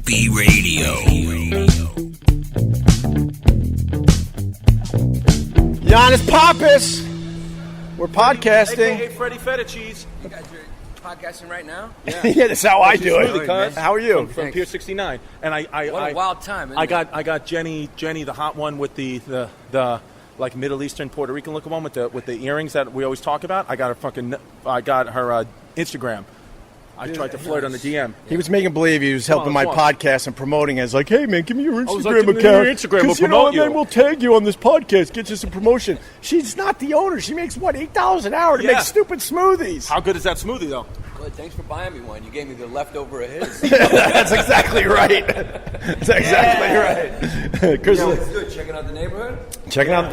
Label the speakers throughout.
Speaker 1: Opie Radio.
Speaker 2: Yannis Pappas. We're podcasting.
Speaker 3: Hey, Freddie Feta Cheese.
Speaker 4: You guys are podcasting right now?
Speaker 2: Yeah, that's how I do it. How are you?
Speaker 3: From Pier 69. And
Speaker 4: What a wild time, isn't
Speaker 3: I
Speaker 4: it?
Speaker 3: got Jenny, the hot one with the like Middle Eastern Puerto Rican looking one with the earrings that we always talk about. I got her Instagram. I tried to flirt on the DM.
Speaker 2: He was making believe he was helping my podcast and promoting it. It's like, hey, man, give me your
Speaker 3: was
Speaker 2: Instagram
Speaker 3: like, give me
Speaker 2: account.
Speaker 3: your Instagram, we'll
Speaker 2: you know,
Speaker 3: promote
Speaker 2: and then
Speaker 3: you.
Speaker 2: we'll tag you on this podcast, get you some promotion. She's not the owner. She makes, what, $8 an hour to make stupid smoothies.
Speaker 3: How good is that smoothie, though?
Speaker 4: Good. Thanks for buying me one. You gave me the leftover of his.
Speaker 2: That's exactly right. That's exactly right. Chris,
Speaker 4: What's good? Checking out the neighborhood?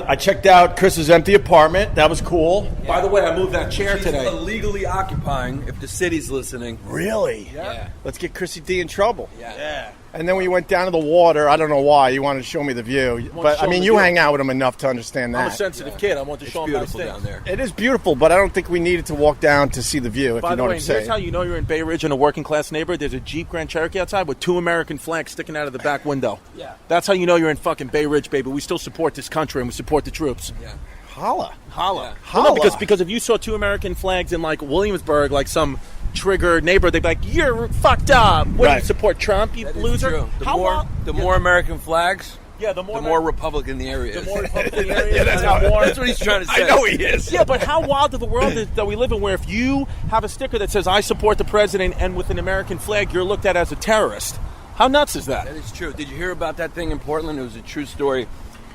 Speaker 2: I checked out Chris's empty apartment. That was cool.
Speaker 4: Yeah.
Speaker 3: By the way, I moved that chair
Speaker 4: She's
Speaker 3: today.
Speaker 4: illegally occupying, if the city's listening.
Speaker 2: Really?
Speaker 4: Yeah.
Speaker 2: Let's get Chrissy D in trouble.
Speaker 4: Yeah.
Speaker 2: And then when you went down to the water, I don't know why, you wanted to show me the view. But, I mean, you hang out with him enough to understand that.
Speaker 3: I'm a sensitive kid. I want to
Speaker 4: It's
Speaker 3: show him nice
Speaker 4: beautiful
Speaker 3: things.
Speaker 4: down there.
Speaker 2: It is beautiful, but I don't think we needed to walk down to see the view, if
Speaker 3: By
Speaker 2: you
Speaker 3: the
Speaker 2: know what
Speaker 3: way,
Speaker 2: I'm
Speaker 3: here's
Speaker 2: saying.
Speaker 3: how you know you're in Bay Ridge in a working class neighborhood. There's a Jeep Grand Cherokee outside with 2 American flags sticking out of the back window.
Speaker 4: Yeah.
Speaker 3: That's how you know you're in fucking Bay Ridge, baby. We still support this country and we support the troops.
Speaker 4: Yeah.
Speaker 2: Holla.
Speaker 3: Holla.
Speaker 4: Yeah.
Speaker 3: Well, no,
Speaker 2: Holla.
Speaker 3: because if you saw 2 American flags in like Williamsburg, like some trigger neighbor, they'd be like, "You're fucked up. What do
Speaker 2: Right.
Speaker 3: you support, Trump? You
Speaker 4: That is
Speaker 3: loser."
Speaker 4: true.
Speaker 3: How
Speaker 4: The more American flags,
Speaker 3: Yeah,
Speaker 4: the more Republican the area is.
Speaker 3: the more Republican area.
Speaker 2: Yeah, that's how-
Speaker 4: That's what he's trying to say.
Speaker 2: I know he is.
Speaker 3: Yeah, but how wild of a world is that we live in, where if you have a sticker that says "I support the president" and with an American flag, you're looked at as a terrorist? How nuts is that?
Speaker 4: That is true. Did you hear about that thing in Portland? It was a true story.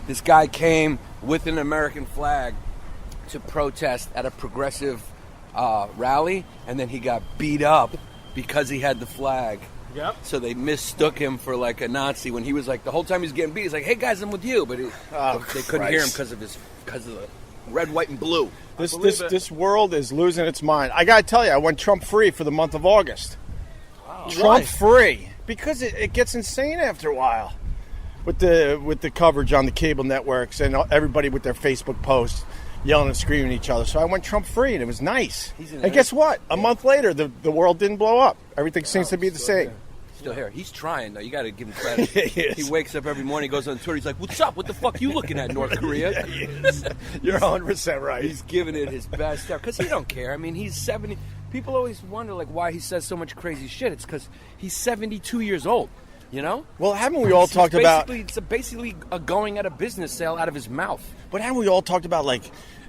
Speaker 4: This guy came with an American flag to protest at a progressive rally, and then he got beat up because he had the flag.
Speaker 3: Yep.
Speaker 4: So they mistook him for like a Nazi when he was like, the whole time he's getting beat, he's like, "Hey guys, I'm with you," but they couldn't hear him because of the red, white, and blue.
Speaker 2: This world is losing its mind. I got to tell you, I went Trump free for the month of August.
Speaker 3: Wow.
Speaker 2: Trump free. Because it gets insane after a while. With the coverage on the cable networks and everybody with their Facebook posts yelling and screaming at each other. So I went Trump free, and it was nice. And guess what? A month later, the world didn't blow up. Everything seems to be the same.
Speaker 4: Still here. He's trying, though. You got to give him credit.
Speaker 2: He is.
Speaker 4: He wakes up every morning, goes on Twitter. He's like, "What's up? What the fuck you looking at, North Korea?"
Speaker 2: Yeah, he is. You're 100% right.
Speaker 4: He's giving it his best stuff because he don't care. I mean, he's 70. People always wonder like why he says so much crazy shit. It's because he's 72 years old. You know?
Speaker 2: Well, haven't we all talked about...
Speaker 4: It's basically a going out of business sale out of his mouth.
Speaker 2: But haven't we all talked about, like,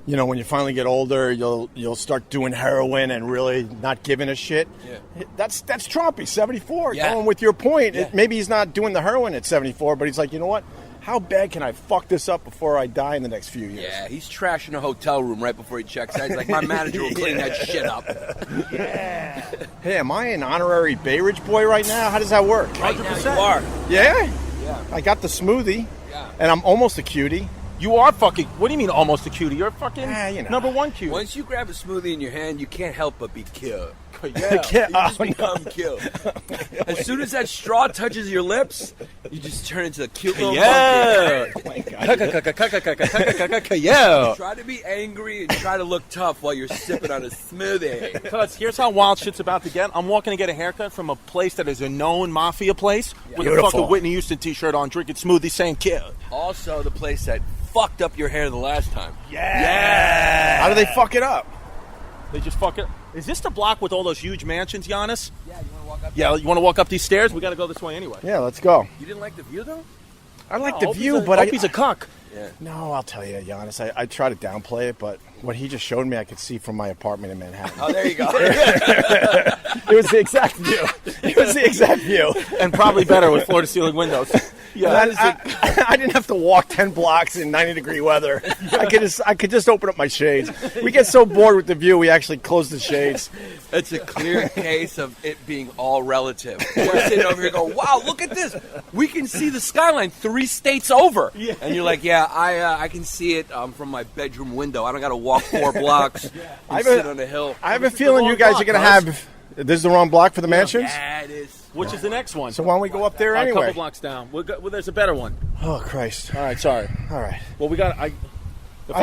Speaker 2: you know, when you finally get older, you'll start doing heroin and really not giving a shit?
Speaker 4: Yeah.
Speaker 2: That's Trump. He's 74.
Speaker 4: Yeah.
Speaker 2: Going with your point.
Speaker 4: Yeah.
Speaker 2: Maybe he's not doing the heroin at 74, but he's like, you know what? How bad can I fuck this up before I die in the next few years?
Speaker 4: Yeah, he's trashing a hotel room right before he checks out. He's like, "My manager will clean that shit up."
Speaker 2: Yeah. Hey, am I an honorary Bay Ridge boy right now? How does that work?
Speaker 4: Right now you are.
Speaker 2: Yeah?
Speaker 4: Yeah.
Speaker 2: I got the smoothie,
Speaker 4: Yeah.
Speaker 2: and I'm almost a cutie.
Speaker 3: You are fucking. What do you mean almost a cutie? You're fucking
Speaker 2: you know.
Speaker 3: number 1 cutie.
Speaker 4: Once you grab a smoothie in your hand, you can't help but be cute.
Speaker 3: Yeah.
Speaker 2: Yeah.
Speaker 4: You just become cute. As soon as that straw touches your lips, you just turn into a cute little
Speaker 3: Yeah.
Speaker 2: Oh, my God.
Speaker 3: Yeah.
Speaker 4: Try to be angry and try to look tough while you're sipping on a smoothie.
Speaker 3: Because here's how wild shit's about to get. I'm walking to get a haircut from a place that is a known mafia place with a
Speaker 2: Beautiful.
Speaker 3: fucking Whitney Houston t-shirt on, drinking smoothie, saying "kid."
Speaker 4: Also, the place that fucked up your hair the last time.
Speaker 2: Yeah. How do they fuck it up?
Speaker 3: They just fuck it. Is this the block with all those huge mansions, Giannis?
Speaker 4: Yeah, you want to walk up?
Speaker 3: Yeah, you want to walk up these stairs? We got to go this way anyway.
Speaker 2: Yeah, let's go.
Speaker 4: You didn't like the view, though?
Speaker 2: I like
Speaker 3: No,
Speaker 2: the
Speaker 3: Opie's
Speaker 2: view,
Speaker 3: a-
Speaker 2: but
Speaker 3: Opie's a cuck.
Speaker 4: Yeah.
Speaker 2: No, I'll tell you, Giannis, I try to downplay it, but what he just showed me, I could see from my apartment in Manhattan.
Speaker 4: Oh, there you go.
Speaker 2: It was the exact view. It was the exact view.
Speaker 3: And probably better with floor-to-ceiling windows. Yeah,
Speaker 2: I didn't have to walk 10 blocks in 90-degree weather. I could just open up my shades. We get so bored with the view, we actually close the shades.
Speaker 4: It's a clear case of it being all relative. We're sitting over here going, "Wow, look at this. We can see the skyline 3 states over."
Speaker 3: Yeah.
Speaker 4: And you're like, "Yeah, I can see it from my bedroom window. I don't got to walk 4 blocks and sit on a hill."
Speaker 2: I have a feeling you guys are going to have... This is the wrong block for the mansions?
Speaker 4: Yeah, it is.
Speaker 3: which is the next one.
Speaker 2: So why don't we go up there
Speaker 3: A
Speaker 2: anyway?
Speaker 3: couple blocks down. Well, there's a better one.
Speaker 2: Oh, Christ.
Speaker 3: All right, sorry.
Speaker 2: All right.
Speaker 3: Well, we got... I
Speaker 2: I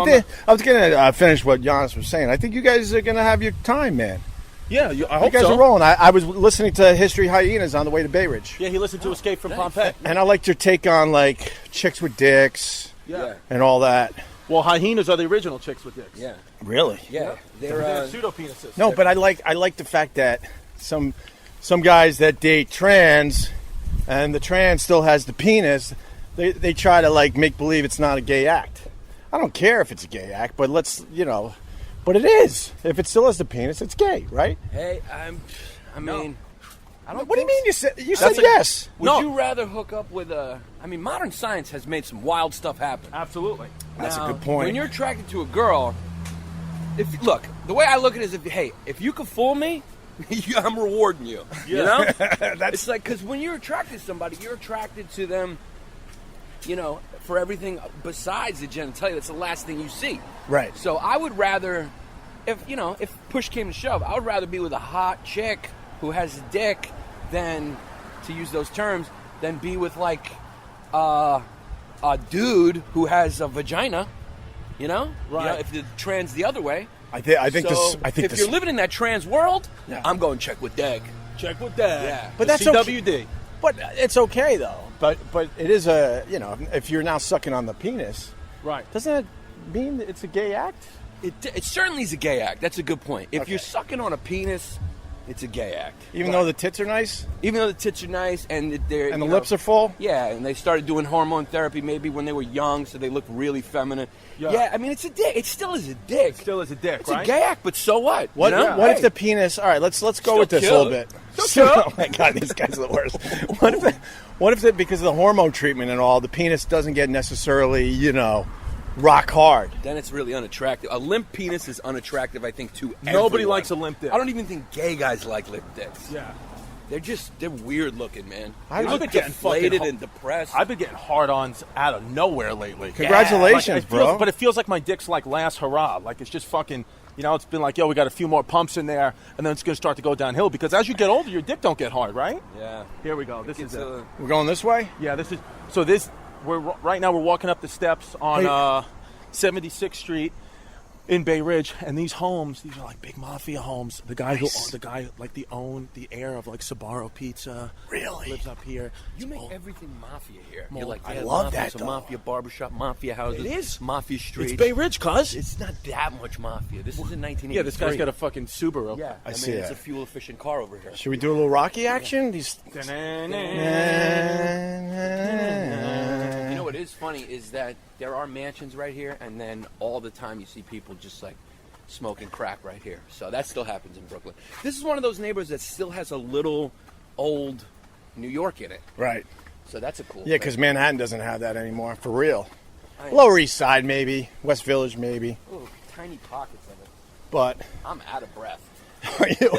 Speaker 2: was going to finish what Yannis was saying. I think you guys are going to have your time, man.
Speaker 3: Yeah, I
Speaker 2: You
Speaker 3: hope
Speaker 2: guys
Speaker 3: so.
Speaker 2: are rolling. I was listening to History Hyenas on the way to Bay Ridge.
Speaker 3: Yeah, he listened to Escape from Pompeii.
Speaker 2: And I liked your take on, like, chicks with dicks
Speaker 3: Yeah.
Speaker 2: and all that.
Speaker 3: Well, hyenas are the original chicks with dicks.
Speaker 4: Yeah.
Speaker 2: Really?
Speaker 4: Yeah.
Speaker 3: They're pseudo-penises.
Speaker 2: No, but I like the fact that some guys that date trans, and the trans still has the penis, they try to, like, make believe it's not a gay act. I don't care if it's a gay act, but but it is. If it still has the penis, it's gay, right?
Speaker 4: Hey, I mean, I don't.
Speaker 2: What do you mean? You said
Speaker 3: That's
Speaker 2: yes.
Speaker 4: Would you rather hook up with a? I mean, modern science has made some wild stuff happen.
Speaker 3: Absolutely.
Speaker 2: That's
Speaker 4: Now,
Speaker 2: a good point.
Speaker 4: When you're attracted to a girl, the way I look at it is, if you can fool me, I'm rewarding you. You know, it's like because when you're attracted to somebody, you're attracted to them. For everything besides the genitalia, that's the last thing you see.
Speaker 2: Right.
Speaker 4: So I would rather, if push came to shove, I would rather be with a hot chick who has a dick than, to use those terms, than be with like a dude who has a vagina.
Speaker 3: Right.
Speaker 4: If the trans the other way.
Speaker 2: I think
Speaker 4: if you're living in that trans world, I'm going check with Deg.
Speaker 3: Check with that.
Speaker 4: Yeah.
Speaker 2: But that's
Speaker 3: CWD.
Speaker 2: But it's okay though. But it is if you're now sucking on the penis,
Speaker 3: Right.
Speaker 2: doesn't that mean that it's a gay act?
Speaker 4: It certainly is a gay act. That's a good point. If
Speaker 2: Okay.
Speaker 4: you're sucking on a penis, it's a gay act.
Speaker 2: Even though the tits are nice
Speaker 4: Even though the tits are nice and they're
Speaker 2: and the lips are full.
Speaker 4: Yeah, and they started doing hormone therapy maybe when they were young, so they look really feminine.
Speaker 3: Yeah.
Speaker 4: Yeah, I mean it's a dick. It still is a dick.
Speaker 3: Still is a dick,
Speaker 4: It's
Speaker 3: right?
Speaker 4: a gay act, but so what?
Speaker 2: What?
Speaker 4: You know?
Speaker 2: What if
Speaker 4: Hey.
Speaker 2: the penis? All right, let's go
Speaker 4: Still
Speaker 2: with this a
Speaker 4: kill
Speaker 2: little
Speaker 4: it.
Speaker 2: bit.
Speaker 4: Still kill it.
Speaker 2: Oh my god, this guy's the worst. What if because of the hormone treatment and all, the penis doesn't get necessarily rock hard?
Speaker 4: Then it's really unattractive. A limp penis is unattractive, I think, to
Speaker 3: Nobody
Speaker 4: everyone.
Speaker 3: likes a limp dick.
Speaker 4: I don't even think gay guys like limp dicks.
Speaker 3: Yeah.
Speaker 4: They're weird looking, man.
Speaker 2: I
Speaker 4: They
Speaker 2: look
Speaker 4: look
Speaker 3: at getting
Speaker 4: deflated
Speaker 3: fucking
Speaker 4: and depressed.
Speaker 3: I've been getting hard-ons out of nowhere lately.
Speaker 2: Congratulations,
Speaker 3: Like, it
Speaker 2: bro.
Speaker 3: feels, but it feels like my dick's like last hurrah. Like it's just fucking, it's been like, yo, we got a few more pumps in there, and then it's going to start to go downhill. Because as you get older, your dick don't get hard, right?
Speaker 4: Yeah.
Speaker 3: Here we go. This is
Speaker 4: It's
Speaker 3: it.
Speaker 2: We're going this way.
Speaker 3: Yeah, this is, right now we're walking up the steps on 76th Street in Bay Ridge, and these are like big mafia homes. The guy like the heir of like Sbarro Pizza
Speaker 2: Really?
Speaker 3: lives up here.
Speaker 4: You
Speaker 3: It's
Speaker 4: make
Speaker 3: all-
Speaker 4: everything mafia here.
Speaker 3: Well,
Speaker 4: You're like,
Speaker 2: I
Speaker 4: yeah,
Speaker 2: love
Speaker 4: mafia,
Speaker 2: that,
Speaker 4: so
Speaker 2: though.
Speaker 4: mafia barbershop, mafia houses.
Speaker 3: It is.
Speaker 4: Mafia streets.
Speaker 3: It's Bay Ridge, cuz.
Speaker 4: It's not that much mafia. This is in 1983.
Speaker 3: Yeah, this guy's got a fucking Subaru.
Speaker 4: Yeah, I
Speaker 2: see
Speaker 4: mean, it's
Speaker 2: that.
Speaker 4: a fuel-efficient car over here.
Speaker 2: Should we do a little Rocky action? These.
Speaker 4: You know what is funny is that there are mansions right here, and then all the time you see people just like smoking crack right here. So that still happens in Brooklyn. This is one of those neighborhoods that still has a little old New York in it.
Speaker 2: Right.
Speaker 4: So that's a cool
Speaker 2: Yeah, because
Speaker 4: thing.
Speaker 2: Manhattan doesn't have that anymore, for real.
Speaker 4: I-
Speaker 2: Lower East Side, maybe. West Village, maybe.
Speaker 4: Ooh, tiny pockets of it.
Speaker 2: But
Speaker 4: I'm out of breath.
Speaker 2: are you?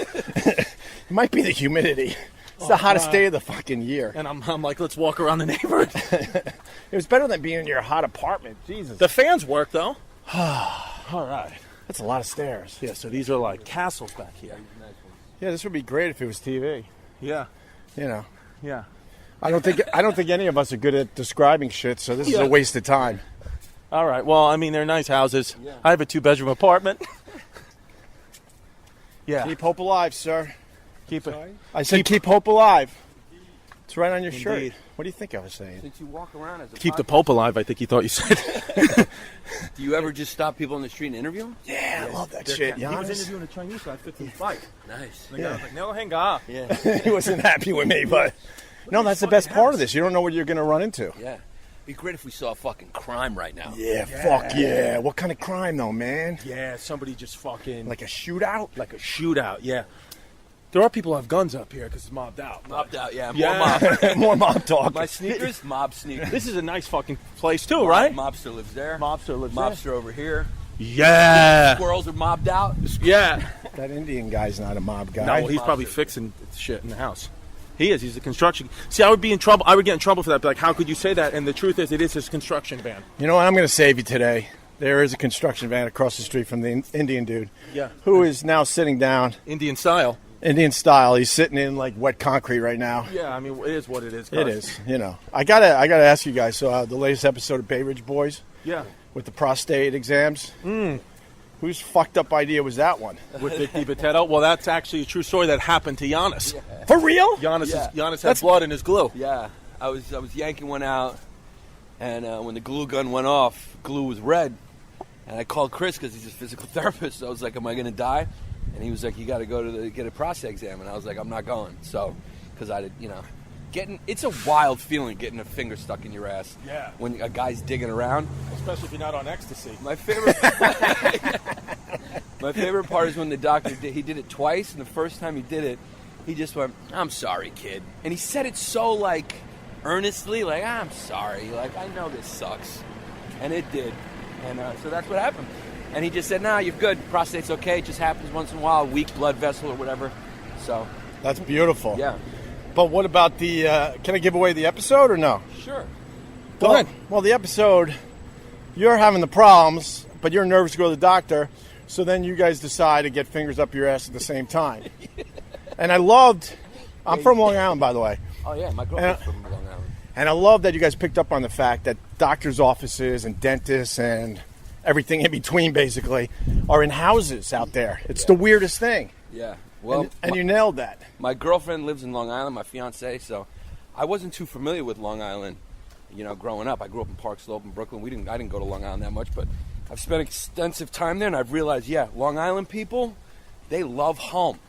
Speaker 2: It might be the humidity. It's the hottest day of the fucking year.
Speaker 3: And I'm like, let's walk around the neighborhood.
Speaker 2: It was better than being in your hot apartment. Jesus.
Speaker 3: The fans work, though. All right.
Speaker 2: That's a lot of stairs.
Speaker 3: Yeah, so these are like castles back here.
Speaker 2: Yeah, this would be great if it was TV.
Speaker 3: Yeah,
Speaker 2: Yeah. I don't think any of us are good at describing shit, so this is
Speaker 3: Yeah.
Speaker 2: a waste of time.
Speaker 3: All right. Well, I mean, they're nice houses. Yeah. I have a 2-bedroom apartment. Yeah.
Speaker 2: Keep hope alive, sir.
Speaker 3: Keep it.
Speaker 2: I said keep hope alive. It's right on your shirt.
Speaker 3: Indeed.
Speaker 2: What do you think I was saying?
Speaker 4: Since you walk around as a
Speaker 3: Keep the
Speaker 4: podcast,
Speaker 3: Pope alive, I think you thought you said.
Speaker 4: do you ever just stop people on the street and interview them?
Speaker 2: Yeah, I love that shit.
Speaker 3: He was
Speaker 2: Giannis.
Speaker 3: interviewing a Chinese guy 15 fight.
Speaker 4: Nice.
Speaker 3: The guy was like, no, hang on.
Speaker 4: Yeah.
Speaker 2: He wasn't happy with me, but no, that's the best part of this. You don't know what you're going to run into.
Speaker 4: Yeah. Be great if we saw fucking crime right now.
Speaker 2: Yeah, fuck yeah. What kind of crime, though, man?
Speaker 3: Yeah, somebody just fucking.
Speaker 2: Like a shootout?
Speaker 3: Like a shootout, yeah. There are people who have guns up here because it's mobbed out.
Speaker 4: Mobbed out, yeah. More
Speaker 3: Yeah.
Speaker 4: mob.
Speaker 2: More mob talk.
Speaker 4: My sneakers, mob sneakers.
Speaker 3: This is a nice fucking place, too, right?
Speaker 4: Mobster lives there.
Speaker 3: Mobster lives
Speaker 4: Mobster over here.
Speaker 3: there. Yeah.
Speaker 4: Squirrels are mobbed out.
Speaker 3: Yeah.
Speaker 2: That Indian guy's not a mob guy.
Speaker 3: No, well, he's probably fixing shit in the house. He is. He's a construction. See, I would be in trouble. I would get in trouble for that. Be like, how could you say that? And the truth is, it is his construction van.
Speaker 2: You know what? I'm going to save you today. There is a construction van across the street from the Indian dude.
Speaker 3: Yeah.
Speaker 2: Who is now sitting down,
Speaker 3: Indian style.
Speaker 2: Indian style. He's sitting in like wet concrete right now.
Speaker 3: Yeah, I mean, it is what it is.
Speaker 2: It is. You know. I gotta ask you guys. So the latest episode of Bay Ridge Boys
Speaker 3: Yeah.
Speaker 2: with the prostate exams. Whose fucked up idea was that one?
Speaker 3: With Vic DiBitetto? Well, that's actually a true story that happened to Yannis.
Speaker 4: Yeah.
Speaker 2: For real?
Speaker 3: Giannis had blood in his glue.
Speaker 4: Yeah, I was yanking one out, and when the glue gun went off, glue was red. And I called Chris because he's a physical therapist. So I was like, "Am I going to die?" And he was like, "You got to go to get a prostate exam." And I was like, "I'm not going." So, because it's a wild feeling getting a finger stuck in your ass.
Speaker 3: Yeah.
Speaker 4: When a guy's digging around,
Speaker 3: Especially if you're not on ecstasy.
Speaker 4: my favorite part is when the doctor he did it twice, and the first time he did it, he just went, "I'm sorry, kid," and he said it so like earnestly, like, "I'm sorry, like I know this sucks," and it did. And so that's what happened. And he just said, "Nah, you're good. Prostate's okay. It just happens once in a while, weak blood vessel or whatever." So
Speaker 2: That's beautiful.
Speaker 4: yeah,
Speaker 2: But what about the? Can I give away the episode or no?
Speaker 4: sure.
Speaker 3: Go ahead.
Speaker 2: Well, the episode, you're having the problems, but you're nervous to go to the doctor. So then you guys decide to get fingers up your ass at the same time. And I loved. I'm from Long Island, by the way.
Speaker 4: Oh yeah, my girlfriend's from Long Island.
Speaker 2: And I love that you guys picked up on the fact that doctors' offices and dentists and everything in between, basically, are in houses out there. It's the weirdest thing.
Speaker 4: Yeah. Well,
Speaker 2: And you nailed that.
Speaker 4: my girlfriend lives in Long Island, my fiance, so I wasn't too familiar with Long Island, growing up. I grew up in Park Slope in Brooklyn. I didn't go to Long Island that much, but I've spent extensive time there, and I've realized, Long Island people, they love home.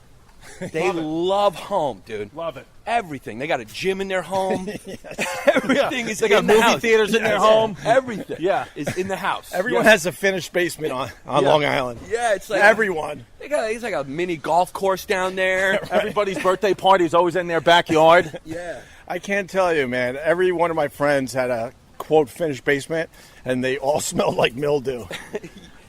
Speaker 4: They love home, dude.
Speaker 3: Love it.
Speaker 4: Everything. They got a gym in their home. Everything is
Speaker 3: They got
Speaker 4: in the
Speaker 3: movie
Speaker 4: house.
Speaker 3: theaters in their home.
Speaker 4: Everything
Speaker 3: Yeah.
Speaker 4: is in the house.
Speaker 2: Everyone
Speaker 4: Yeah.
Speaker 2: has a finished basement on Long Island.
Speaker 4: Yeah, it's like
Speaker 2: Everyone.
Speaker 4: it's like a mini golf course down there.
Speaker 3: Everybody's birthday party is always in their backyard.
Speaker 4: Yeah.
Speaker 2: I can't tell you, man. Every one of my friends had a, quote, finished basement, and they all smelled like mildew.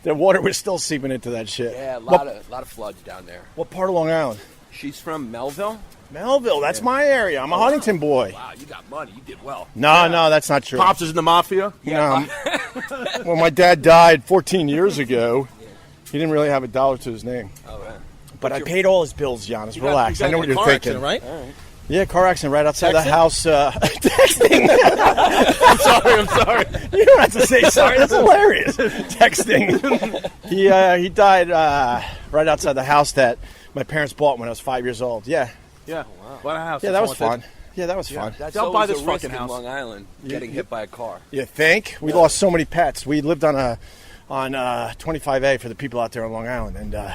Speaker 2: Their water was still seeping into that shit.
Speaker 4: Yeah, a lot of floods down there.
Speaker 2: What part of Long Island?
Speaker 4: She's from Melville.
Speaker 2: Melville. That's my area. I'm a Huntington boy.
Speaker 4: Wow, you got money. You did well.
Speaker 2: No, that's not true.
Speaker 3: Pops is in the mafia.
Speaker 2: When my dad died 14 years ago, he didn't really have a dollar to his name.
Speaker 4: Oh, man.
Speaker 2: But I paid all his bills, Giannis. Relax. I know what you're thinking.
Speaker 3: Right?
Speaker 2: Yeah, car accident right outside the
Speaker 3: Texting?
Speaker 2: house. Texting.
Speaker 3: I'm sorry.
Speaker 2: You don't have to say sorry. That's hilarious. Texting. He died right outside the house that my parents bought when I was 5 years old. Yeah.
Speaker 3: Yeah. What a house.
Speaker 2: Yeah, that was fun. Yeah, that was fun.
Speaker 4: That's
Speaker 3: Don't
Speaker 4: always
Speaker 3: buy this
Speaker 4: a risk
Speaker 3: fucking
Speaker 4: in
Speaker 3: house.
Speaker 4: Long Island, getting hit by a car.
Speaker 2: You think? We lost so many pets. We lived on 25A for the people out there on Long Island, and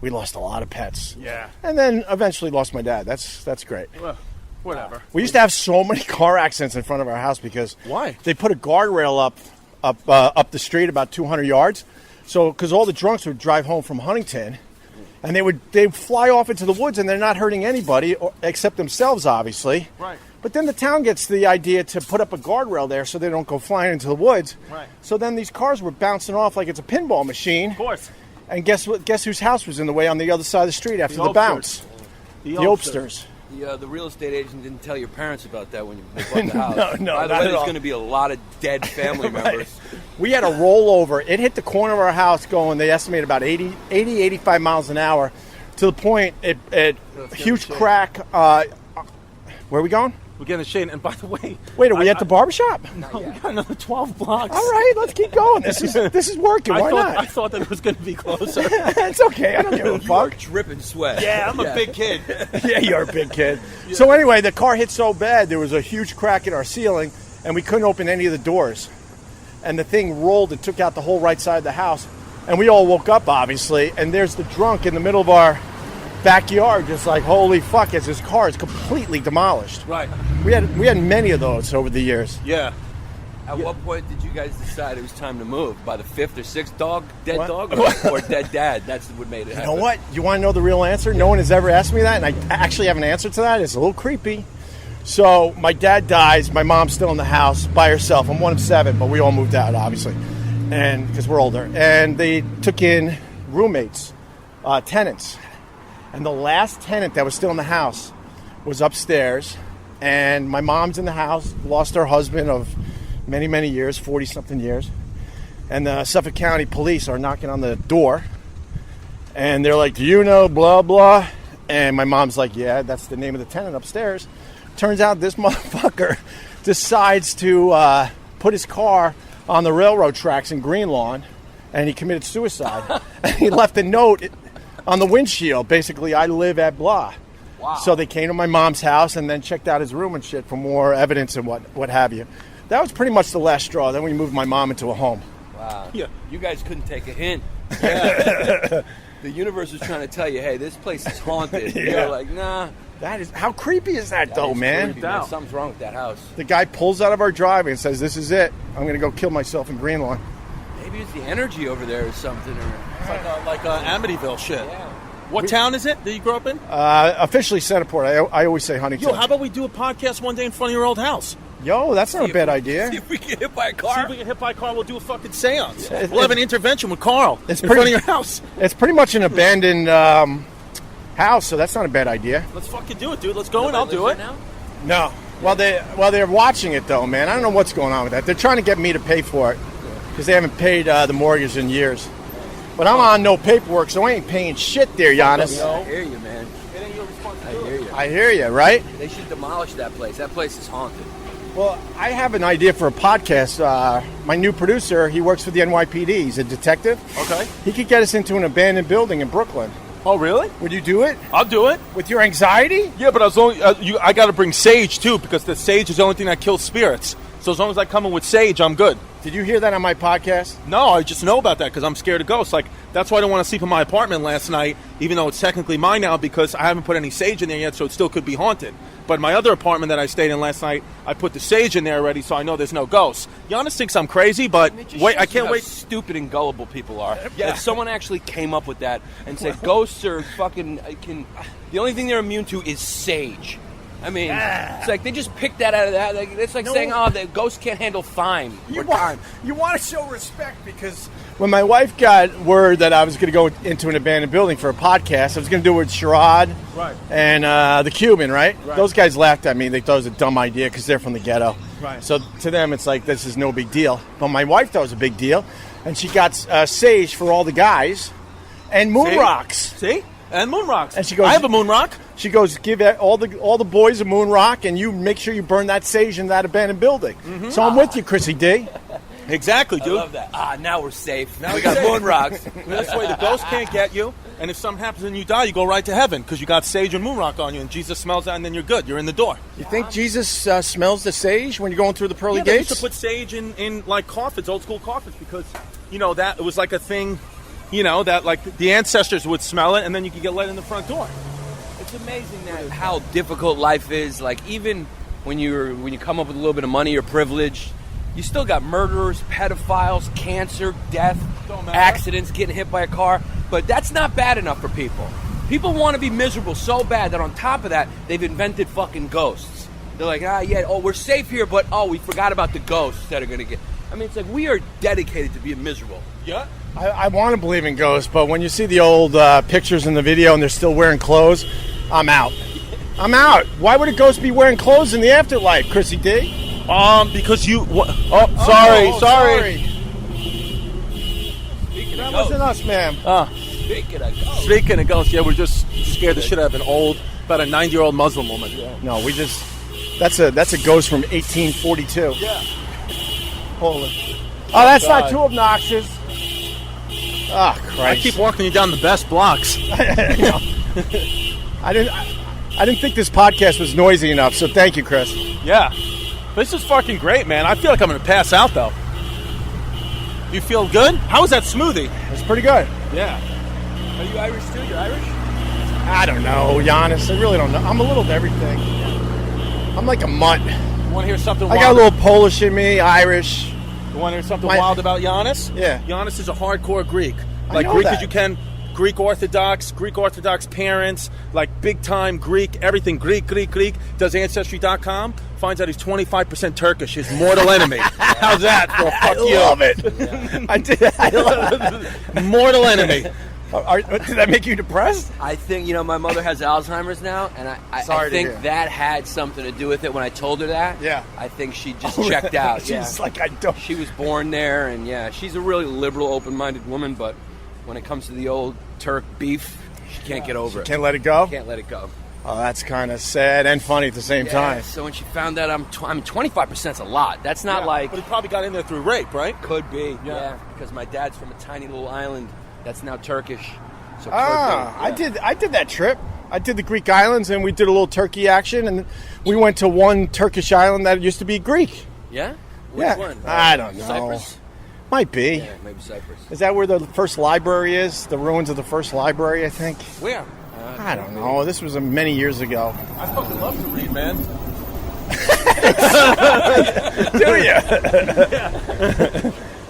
Speaker 2: we lost a lot of pets.
Speaker 3: Yeah.
Speaker 2: And then eventually lost my dad. That's great.
Speaker 3: Well, whatever.
Speaker 2: We used to have so many car accidents in front of our house because
Speaker 3: Why?
Speaker 2: they put a guardrail up the street about 200 yards. So because all the drunks would drive home from Huntington, and they'd fly off into the woods, and they're not hurting anybody except themselves, obviously.
Speaker 3: Right.
Speaker 2: But then the town gets the idea to put up a guardrail there so they don't go flying into the woods.
Speaker 3: Right.
Speaker 2: So then these cars were bouncing off like it's a pinball machine.
Speaker 3: Of course.
Speaker 2: And guess what? Guess whose house was in the way on the other side of the street after the
Speaker 3: Opesters.
Speaker 2: bounce?
Speaker 3: The
Speaker 2: Opesters.
Speaker 4: The real estate agent didn't tell your parents about that when they bought the house.
Speaker 2: No,
Speaker 4: By the
Speaker 2: not
Speaker 4: way,
Speaker 2: at
Speaker 4: there's
Speaker 2: all.
Speaker 4: going to be a lot of dead family members.
Speaker 2: We had a rollover. It hit the corner of our house going, they estimate about 85 miles an hour, to the point, huge crack. Where are we going?
Speaker 3: We're getting the shade. And by the way,
Speaker 2: Wait, are we at the barbershop?
Speaker 3: no, we got another 12 blocks.
Speaker 2: All right, let's keep going. This is working. Why
Speaker 3: I
Speaker 2: not?
Speaker 3: thought that it was going to be closer.
Speaker 2: It's okay. I don't give a
Speaker 4: You are
Speaker 2: fuck.
Speaker 4: dripping sweat.
Speaker 3: Yeah, I'm a big kid.
Speaker 2: Yeah, you're a big kid. So anyway, the car hit so bad, there was a huge crack in our ceiling, and we couldn't open any of the doors. And the thing rolled and took out the whole right side of the house. And we all woke up, obviously, and there's the drunk in the middle of our backyard, just like, holy fuck, as his car is completely demolished.
Speaker 3: Right.
Speaker 2: We had many of those over the years.
Speaker 3: Yeah.
Speaker 4: At what point did you guys decide it was time to move? By the fifth or sixth dead
Speaker 2: What?
Speaker 4: dog, or dead dad? That's what made it happen.
Speaker 2: You know what? You want to know the real answer? No one has ever asked me that, and I actually have an answer to that. It's a little creepy. So my dad dies. My mom's still in the house by herself. I'm one of 7, but we all moved out, obviously, and because we're older. And they took in roommates, tenants. And the last tenant that was still in the house was upstairs. And my mom's in the house, lost her husband of many, many years, 40-something years. And the Suffolk County police are knocking on the door. And they're like, do you know blah, blah? And my mom's like, yeah, that's the name of the tenant upstairs. Turns out this motherfucker decides to put his car on the railroad tracks in Greenlawn and he committed suicide. And he left a note on the windshield. Basically, I live at blah.
Speaker 4: Wow.
Speaker 2: So they came to my mom's house and then checked out his room and shit for more evidence and what have you. That was pretty much the last straw. Then we moved my mom into a home.
Speaker 4: Wow.
Speaker 3: Yeah.
Speaker 4: You guys couldn't take a hint. Yeah. The universe was trying to tell you, hey, this place is haunted.
Speaker 2: Yeah.
Speaker 4: You're like, nah.
Speaker 2: That is how creepy is that though,
Speaker 4: It's
Speaker 2: man?
Speaker 4: creepy, man. Something's wrong with that house.
Speaker 2: The guy pulls out of our driveway and says, "This is it. I'm going to go kill myself in Greenlawn."
Speaker 4: Maybe it's the energy over there or something. Or
Speaker 3: It's like Amityville shit.
Speaker 4: yeah.
Speaker 3: What town is it that you grew up in?
Speaker 2: Officially Centerport. I always say Huntington.
Speaker 3: Yo, how about we do a podcast one day in front of your old house?
Speaker 2: Yo, that's not a bad idea.
Speaker 4: See if we get hit by a
Speaker 3: See
Speaker 4: car.
Speaker 3: if we get hit by a car, we'll do a fucking seance.
Speaker 2: Yeah.
Speaker 3: We'll have an intervention with Carl
Speaker 2: It's
Speaker 3: in
Speaker 2: pretty-
Speaker 3: front of your house.
Speaker 2: It's pretty much an abandoned house, so that's not a bad idea.
Speaker 3: Let's fucking do it, dude. Let's go and I'll do it.
Speaker 4: Now?
Speaker 2: No. Well, they're watching it though, man. I don't know what's going on with that. They're trying to get me to pay for it because they haven't paid the mortgage in years. But I'm on no paperwork, so I ain't paying shit there, Yannis.
Speaker 4: I hear you, man.
Speaker 3: It ain't your
Speaker 4: I
Speaker 3: responsibility.
Speaker 4: hear you.
Speaker 2: I hear you, right?
Speaker 4: They should demolish that place. That place is haunted.
Speaker 2: Well, I have an idea for a podcast. My new producer, he works for the NYPD. He's a detective.
Speaker 3: Okay.
Speaker 2: He could get us into an abandoned building in Brooklyn.
Speaker 3: Oh, really?
Speaker 2: Would you do it?
Speaker 3: I'll do it.
Speaker 2: With your anxiety?
Speaker 3: Yeah, but I got to bring sage too because the sage is the only thing that kills spirits. So as long as I come in with sage, I'm good.
Speaker 2: Did you hear that on my podcast?
Speaker 3: No, I just know about that because I'm scared of ghosts. Like, that's why I don't want to sleep in my apartment last night, even though it's technically mine now because I haven't put any sage in there yet, so it still could be haunted. But my other apartment that I stayed in last night, I put the sage in there already, so I know there's no ghosts. Giannis thinks I'm crazy, but wait, I can't
Speaker 4: how
Speaker 3: wait.
Speaker 4: Stupid and gullible people are.
Speaker 3: Yeah.
Speaker 4: If someone actually came up with that and said ghosts are fucking the only thing they're immune to is sage. I mean, it's like they just picked that out of that. Like, it's like saying, "Oh, the ghosts can't handle fime or time."
Speaker 2: You want to show respect because when my wife got word that I was going to go into an abandoned building for a podcast, I was going to do it with Sherrod and the Cuban, right? Those guys laughed at me. They thought it was a dumb idea because they're from the ghetto.
Speaker 3: Right.
Speaker 2: So to them, it's like, this is no big deal. But my wife thought it was a big deal. And she got sage for all the guys and moon
Speaker 3: See?
Speaker 2: rocks.
Speaker 3: See? And moon rocks.
Speaker 2: And she goes,
Speaker 3: I have a moon rock.
Speaker 2: She goes, give all the boys a moon rock, and you make sure you burn that sage in that abandoned building.
Speaker 3: Mm-hmm.
Speaker 2: So I'm with you, Chrissy D.
Speaker 3: Exactly,
Speaker 4: I
Speaker 3: dude.
Speaker 4: love that. Now we're safe. Now we
Speaker 3: we're
Speaker 4: got
Speaker 3: safe.
Speaker 4: moon rocks.
Speaker 3: This way the ghost can't get you, and if something happens and you die, you go right to heaven because you got sage and moon rock on you, and Jesus smells that, and then you're good. You're in the door.
Speaker 2: You think Jesus smells the sage when you're going through the pearly
Speaker 3: They
Speaker 2: gates?
Speaker 3: used to put sage in like coffins, old school coffins, because that it was like a thing, that like the ancestors would smell it, and then you could get let in the front door.
Speaker 4: It's amazing that how difficult life is. Like even when you come up with a little bit of money or privilege, you still got murderers, pedophiles, cancer, death, accidents, getting hit by a car. But that's not bad enough for people. People want to be miserable so bad that on top of that, they've invented fucking ghosts. They're like, we're safe here, but we forgot about the ghosts that are going to get. I mean, it's like we are dedicated to being miserable.
Speaker 3: Yeah.
Speaker 2: I want to believe in ghosts, but when you see the old pictures in the video and they're still wearing clothes, I'm out. I'm out. Why would a ghost be wearing clothes in the afterlife, Chrissy D?
Speaker 3: Because you. Sorry.
Speaker 2: That wasn't us, ma'am.
Speaker 4: Speaking of ghosts.
Speaker 3: Speaking of ghosts, we just scared the shit out of about a 90-year-old Muslim woman. Yeah.
Speaker 2: No, that's a ghost from 1842.
Speaker 3: Yeah.
Speaker 2: Holy. Oh, that's not too obnoxious. Oh, Christ.
Speaker 3: I keep walking you down the best blocks.
Speaker 2: I didn't think this podcast was noisy enough, so thank you, Chris.
Speaker 3: Yeah. This is fucking great, man. I feel like I'm going to pass out, though. You feel good? How was that smoothie?
Speaker 2: It's pretty good.
Speaker 3: Yeah.
Speaker 4: Are you Irish too? You're Irish?
Speaker 2: I don't know, Giannis. I really don't know. I'm a little of everything. I'm like a mutt.
Speaker 3: You want to hear something
Speaker 2: I
Speaker 3: wild?
Speaker 2: got a little Polish in me, Irish.
Speaker 3: You want to hear something wild about Yannis?
Speaker 2: Yeah.
Speaker 3: Yannis is a hardcore Greek.
Speaker 2: I
Speaker 3: Like
Speaker 2: know
Speaker 3: Greek
Speaker 2: that.
Speaker 3: as you can. Greek Orthodox parents, like big time Greek, everything Greek. Does Ancestry.com, finds out he's 25% Turkish, his mortal enemy. How's that for a fuck you?
Speaker 2: I love it. Yeah. I did. I love it.
Speaker 3: Mortal enemy.
Speaker 2: Did that make you depressed?
Speaker 4: I think, my mother has Alzheimer's now, and I
Speaker 2: Sorry to
Speaker 4: think
Speaker 2: hear.
Speaker 4: that had something to do with it when I told her that.
Speaker 2: Yeah.
Speaker 4: I think she just checked out.
Speaker 2: She's like, I don't.
Speaker 4: She was born there, and she's a really liberal, open-minded woman, but when it comes to the old Turk beef, she can't get over it.
Speaker 2: Can't let it go?
Speaker 4: Can't let it go.
Speaker 2: Oh, that's kind of sad and funny at the same time.
Speaker 4: So when she found out I'm 25% is a lot. That's not like...
Speaker 3: But he probably got in there through rape, right?
Speaker 4: Could be, yeah. Because my dad's from a tiny little island that's now Turkish. So
Speaker 2: I did that trip. I did the Greek islands, and we did a little turkey action, and we went to one Turkish island that used to be Greek.
Speaker 4: Yeah? Which one?
Speaker 2: I don't know.
Speaker 4: Cyprus?
Speaker 2: Might be.
Speaker 4: Yeah, maybe Cyprus.
Speaker 2: Is that where the first library is? The ruins of the first library, I think.
Speaker 3: Where?
Speaker 2: I don't know. This was many years ago.
Speaker 3: I fucking love to read, man.
Speaker 2: Do you?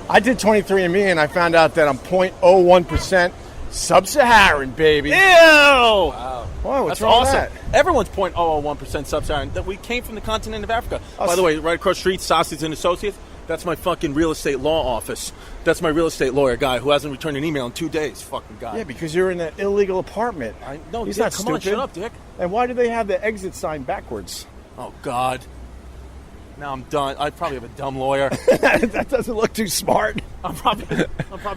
Speaker 2: I did 23andMe, and I found out that I'm 0.01% sub-Saharan, baby.
Speaker 3: Ew!
Speaker 2: Wow. Whoa, what's
Speaker 3: That's
Speaker 2: wrong with
Speaker 3: awesome.
Speaker 2: that?
Speaker 3: Everyone's 0.001% sub-Saharan. That we came from the continent of Africa.
Speaker 2: Oh,
Speaker 3: By the way, right across the street, Sausage and Associates. That's my fucking real estate law office. That's my real estate lawyer guy who hasn't returned an email in 2 days. Fucking guy.
Speaker 2: Yeah, because you're in an illegal apartment.
Speaker 3: No,
Speaker 2: He's
Speaker 3: Dick,
Speaker 2: not
Speaker 3: come on,
Speaker 2: stupid.
Speaker 3: shut up, Dick.
Speaker 2: And why do they have the exit sign backwards?
Speaker 3: Oh, God. Now I'm done. I probably have a dumb lawyer.
Speaker 2: That doesn't look too smart.
Speaker 3: I'm probably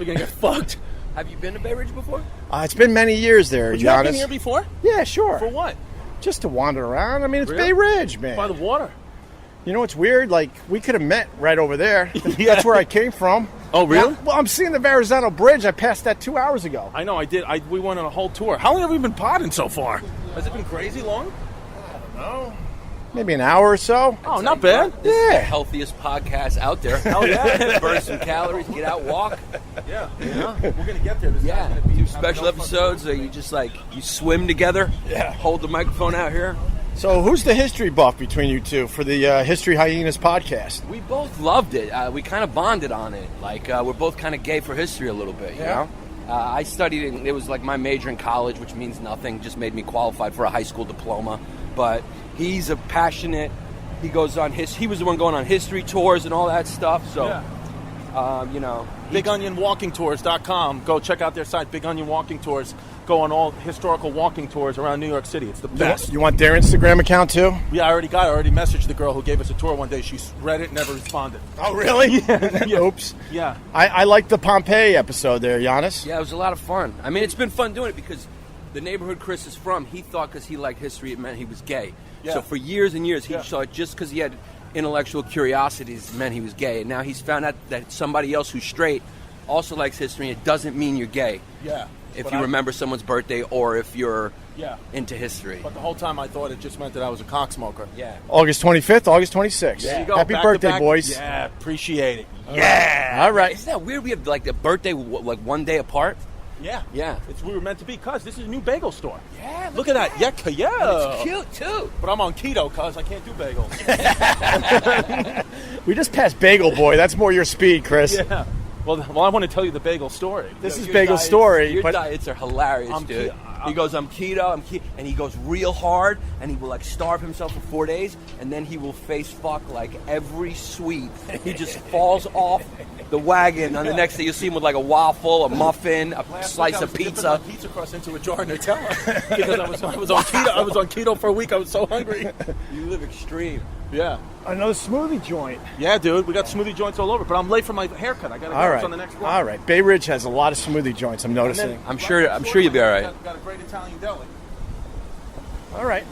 Speaker 3: gonna get fucked.
Speaker 4: Have you been to Bay Ridge before?
Speaker 2: It's been many years there,
Speaker 3: Would you have been
Speaker 2: Yannis.
Speaker 3: here before?
Speaker 2: Yeah, sure.
Speaker 3: For what?
Speaker 2: Just to wander around. I mean, it's
Speaker 3: Really?
Speaker 2: Bay Ridge, man.
Speaker 3: By the water.
Speaker 2: You know what's weird? Like, we could have met right over there. That's where I came from.
Speaker 3: Oh, really?
Speaker 2: Well, I'm seeing the Verrazano Bridge. I passed that 2 hours ago.
Speaker 3: I know, I did. We went on a whole tour. How long have we been podding so far? Has it been crazy long?
Speaker 2: Maybe an hour or so.
Speaker 3: Oh, not bad.
Speaker 4: This is the
Speaker 2: Yeah.
Speaker 4: healthiest podcast out there.
Speaker 3: Hell yeah.
Speaker 4: Burn some calories, get out, walk.
Speaker 3: Yeah. We're going to get there. This
Speaker 4: Yeah,
Speaker 3: guy's gonna be
Speaker 4: do special episodes where you just you swim together.
Speaker 2: Yeah.
Speaker 4: Hold the microphone out here.
Speaker 2: So who's the history buff between you two for the History Hyenas podcast?
Speaker 4: We both loved it. We kind of bonded on it. We're both kind of gay for history a little bit, you know? I studied it. It was like my major in college, which means nothing. Just made me qualified for a high school diploma. But he's a passionate. He goes on he was the one going on history tours and all that stuff. So, you know,
Speaker 3: BigOnionWalkingTours.com. Go check out their site, Big Onion Walking Tours. Go on all historical walking tours around New York City. It's the best.
Speaker 2: You want their Instagram account too?
Speaker 3: Yeah, I already messaged the girl who gave us a tour one day. She read it, never responded.
Speaker 2: Oh, really?
Speaker 3: Yeah.
Speaker 2: Oops.
Speaker 3: Yeah.
Speaker 2: I liked the Pompeii episode there, Yannis.
Speaker 4: yeah, it was a lot of fun. I mean, it's been fun doing it because the neighborhood Chris is from, he thought because he liked history it meant he was gay.
Speaker 3: Yeah.
Speaker 4: So for years and years, he
Speaker 3: Yeah.
Speaker 4: thought just because he had intellectual curiosities meant he was gay. And now he's found out that somebody else who's straight also likes history. It doesn't mean you're gay.
Speaker 3: Yeah.
Speaker 4: If
Speaker 3: But
Speaker 4: you remember someone's birthday or if you're into history.
Speaker 3: But the whole time I thought it just meant that I was a cock smoker.
Speaker 4: Yeah.
Speaker 2: August 25th, August 26th.
Speaker 3: There you go.
Speaker 2: Happy
Speaker 3: Back to
Speaker 2: birthday,
Speaker 3: back.
Speaker 2: boys.
Speaker 3: Yeah, appreciate it.
Speaker 2: Yeah. All right.
Speaker 4: Isn't that weird? We have like a birthday like 1 day apart.
Speaker 3: Yeah.
Speaker 4: Yeah.
Speaker 3: We were meant to be, cuz this is a new bagel store.
Speaker 4: Yeah.
Speaker 3: Look at that. Yeah, yeah.
Speaker 4: It's cute too.
Speaker 3: But I'm on keto, cuz I can't do bagels.
Speaker 2: We just passed Bagel Boy. That's more your speed, Chris.
Speaker 3: Yeah. Well, I want to tell you the bagel story.
Speaker 2: This is
Speaker 4: Your
Speaker 2: Bagel
Speaker 4: diets-
Speaker 2: Story.
Speaker 4: Your
Speaker 2: But
Speaker 4: diets are hilarious,
Speaker 3: I'm
Speaker 4: dude.
Speaker 3: keto.
Speaker 4: He goes, I'm keto, and he goes real hard, and he will like starve himself for 4 days, and then he will face fuck like every sweet. He just falls off the wagon. On the next day, you'll see him with like a waffle, a muffin, a slice of
Speaker 3: Dipping
Speaker 4: pizza.
Speaker 3: my pizza crust into a jar of Nutella because I was on keto. I was on keto for a week. I was so hungry.
Speaker 4: You live extreme.
Speaker 3: Yeah.
Speaker 2: another smoothie joint.
Speaker 3: Yeah, dude. We got smoothie joints all over, but I'm late for my haircut. I got to go.
Speaker 2: All
Speaker 3: It's
Speaker 2: right.
Speaker 3: on the next block.
Speaker 2: All right. Bay Ridge has a lot of smoothie joints, I'm noticing.
Speaker 4: I'm sure you'll be all right.
Speaker 3: Got a great Italian deli.
Speaker 2: All right.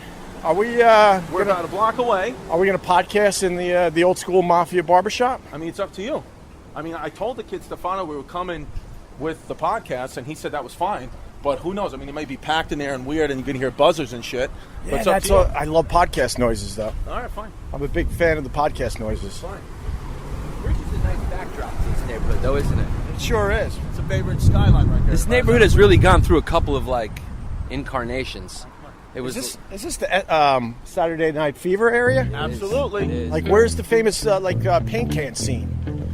Speaker 2: Are we
Speaker 3: We're about a block away.
Speaker 2: are we gonna podcast in the old school Mafia barbershop?
Speaker 3: I mean, it's up to you. I mean, I told the kid Stefano we were coming with the podcast, and he said that was fine. But who knows? I mean, it might be packed in there and weird, and you can hear buzzers and shit. But
Speaker 2: Yeah,
Speaker 3: it's up
Speaker 2: that's
Speaker 3: to you.
Speaker 2: all, I love podcast noises, though.
Speaker 3: All right, fine.
Speaker 2: I'm a big fan of the podcast noises.
Speaker 3: Fine.
Speaker 4: Ridge is a nice backdrop to this neighborhood, though, isn't it?
Speaker 2: It sure is.
Speaker 3: It's a Bay Ridge skyline right there.
Speaker 4: This neighborhood has really gone through a couple of like incarnations. It was
Speaker 2: Is this the Saturday Night Fever area?
Speaker 3: Absolutely.
Speaker 4: It is.
Speaker 2: Like, where's the famous paint can scene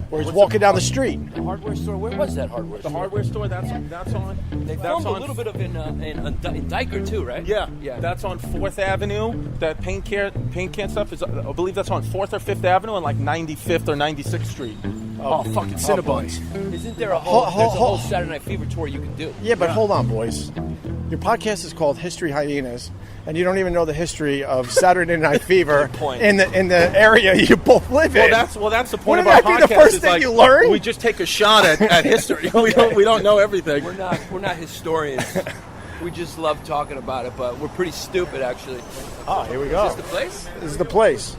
Speaker 2: where he's walking down the street?
Speaker 4: The hardware store. Where was that hardware
Speaker 3: The
Speaker 4: store?
Speaker 3: hardware store, that's on.
Speaker 4: They
Speaker 3: That's
Speaker 4: filmed a
Speaker 3: on.
Speaker 4: little bit of in Diker too, right?
Speaker 3: Yeah,
Speaker 4: Yeah.
Speaker 3: That's on 4th Avenue. That paint can stuff is, I believe that's on 4th or 5th Avenue and like 95th or 96th Street. Oh, fucking Cinnabons.
Speaker 4: Isn't there a whole,
Speaker 2: Ho- ho-
Speaker 4: there's a whole
Speaker 2: ho-
Speaker 4: Saturday Night Fever tour you can do?
Speaker 2: Yeah, but
Speaker 3: Yeah.
Speaker 2: hold on, boys. Your podcast is called History Hyenas, and you don't even know the history of Saturday Night Fever
Speaker 4: point.
Speaker 2: in the area you both live in.
Speaker 3: Well, that's the point of
Speaker 2: Wouldn't
Speaker 3: our
Speaker 2: that be
Speaker 3: podcast.
Speaker 2: the first
Speaker 3: is
Speaker 2: thing
Speaker 3: like,
Speaker 2: you learn?
Speaker 3: We just take a shot at history. We don't know everything.
Speaker 4: We're not historians. We just love talking about it, but we're pretty stupid, actually.
Speaker 2: Oh, here we go.
Speaker 4: Is this the place?
Speaker 2: This is the place.